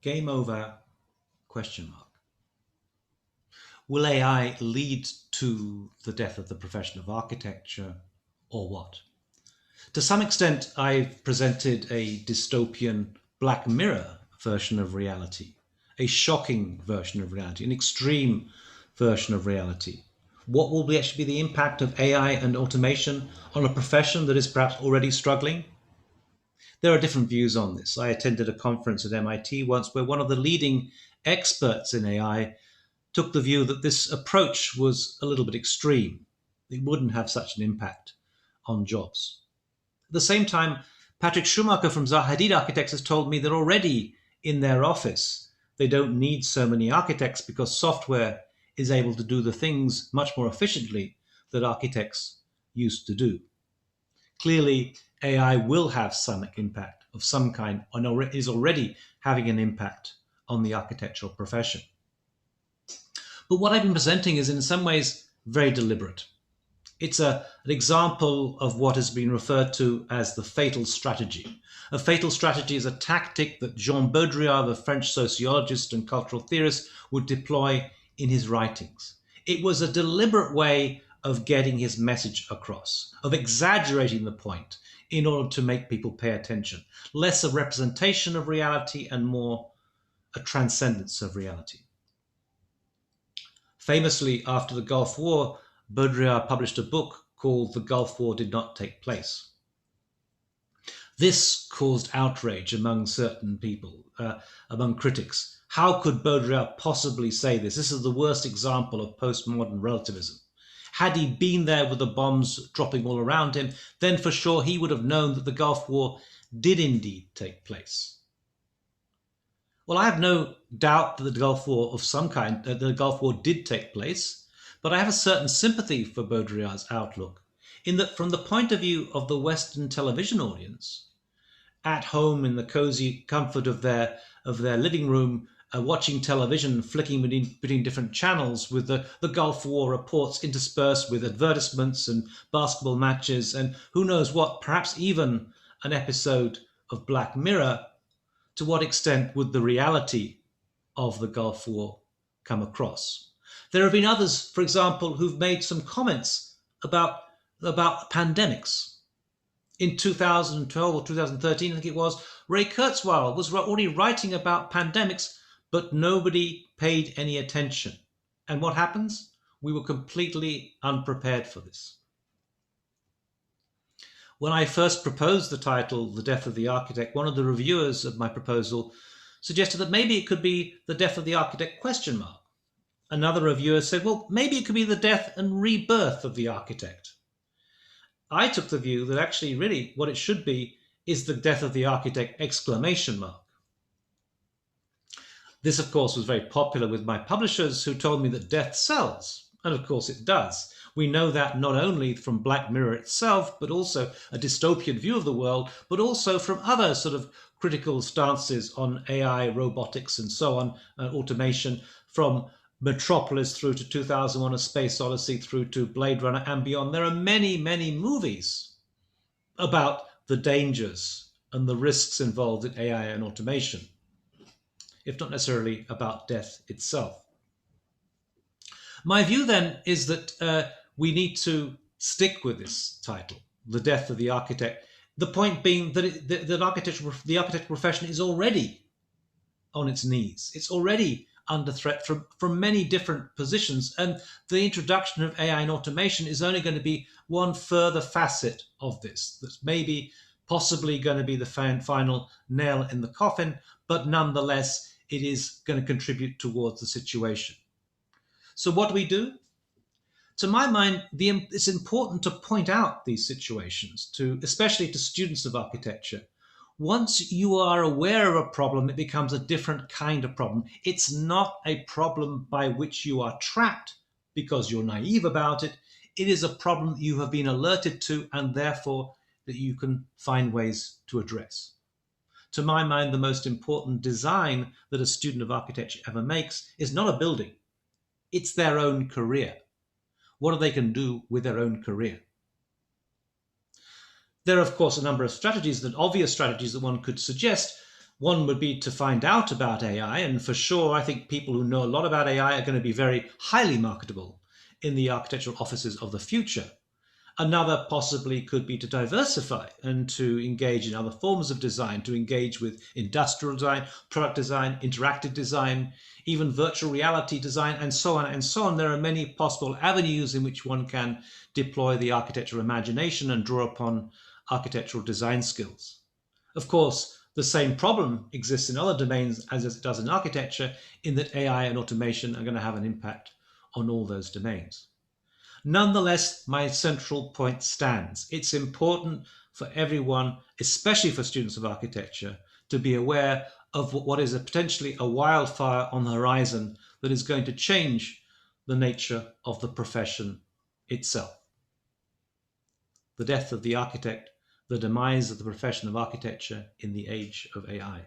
Game over? Question mark. Will AI lead to the death of the profession of architecture, or what? To some extent, I've presented a dystopian Black Mirror version of reality, a shocking version of reality, an extreme version of reality. What will actually be the impact of AI and automation on a profession that is perhaps already struggling? There are different views on this. I attended a conference at MIT once where one of the leading experts in AI took the view that this approach was a little bit extreme. It wouldn't have such an impact on jobs. At the same time, Patrick Schumacher from Zaha Hadid Architects has told me that already in their office, they don't need so many architects because software is able to do the things much more efficiently that architects used to do. Clearly, AI will have some impact of some kind and is already having an impact on the architectural profession. But what I've been presenting is in some ways very deliberate. It's an example of what has been referred to as the fatal strategy. A fatal strategy is a tactic that Jean Baudrillard, the French sociologist and cultural theorist, would deploy in his writings. It was a deliberate way of getting his message across, of exaggerating the point in order to make people pay attention. Less a representation of reality and more a transcendence of reality. Famously, after the Gulf War, Baudrillard published a book called The Gulf War Did Not Take Place. This caused outrage among certain people, among critics. How could Baudrillard possibly say this? This is the worst example of postmodern relativism. Had he been there with the bombs dropping all around him, then for sure he would have known that the Gulf War did indeed take place. Well, I have no doubt that the Gulf War of some kind, the Gulf War did take place, but I have a certain sympathy for Baudrillard's outlook, in that from the point of view of the Western television audience, at home in the cozy comfort of their living room, watching television, flicking between different channels with the Gulf War reports interspersed with advertisements and basketball matches and who knows what, perhaps even an episode of Black Mirror, to what extent would the reality of the Gulf War come across? There have been others, for example, who've made some comments about pandemics. In 2012 or 2013, I think it was, Ray Kurzweil was already writing about pandemics, but nobody paid any attention. And what happens? We were completely unprepared for this. When I first proposed the title, The Death of the Architect, one of the reviewers of my proposal suggested that maybe it could be The Death of the Architect question mark. Another reviewer said, well, maybe it could be the death and rebirth of the architect. I took the view that actually really what it should be is the death of the architect exclamation mark. This, of course, was very popular with my publishers who told me that death sells. And of course it does. We know that not only from Black Mirror itself, but also a dystopian view of the world, but also from other sort of critical stances on AI, robotics, and so on, automation, from Metropolis through to 2001: A Space Odyssey through to Blade Runner and beyond. There are many, many movies about the dangers and the risks involved in AI and automation, if not necessarily about death itself. My view then is that we need to stick with this title, The Death of the Architect. The point being that the architectural profession is already on its knees. It's already under threat from many different positions. And the introduction of AI and automation is only going to be one further facet of this. That's maybe possibly going to be the final nail in the coffin, but nonetheless, it is going to contribute towards the situation. So what do we do? To my mind, it's important to point out these situations, especially to students of architecture. Once you are aware of a problem, it becomes a different kind of problem. It's not a problem by which you are trapped because you're naive about it. It is a problem that you have been alerted to and therefore that you can find ways to address. To my mind, the most important design that a student of architecture ever makes is not a building. It's their own career. What they can do with their own career. There are, of course, a number of obvious strategies that one could suggest. One would be to find out about AI, and for sure, I think people who know a lot about AI are going to be very highly marketable in the architectural offices of the future. Another possibly could be to diversify and to engage in other forms of design, to engage with industrial design, product design, interactive design, even virtual reality design, and so on and so on. There are many possible avenues in which one can deploy the architectural imagination and draw upon architectural design skills. Of course, the same problem exists in other domains as it does in architecture, in that AI and automation are going to have an impact on all those domains. Nonetheless, my central point stands. It's important for everyone, especially for students of architecture, to be aware of what is potentially a wildfire on the horizon that is going to change the nature of the profession itself. The death of the architect, the demise of the profession of architecture in the age of AI.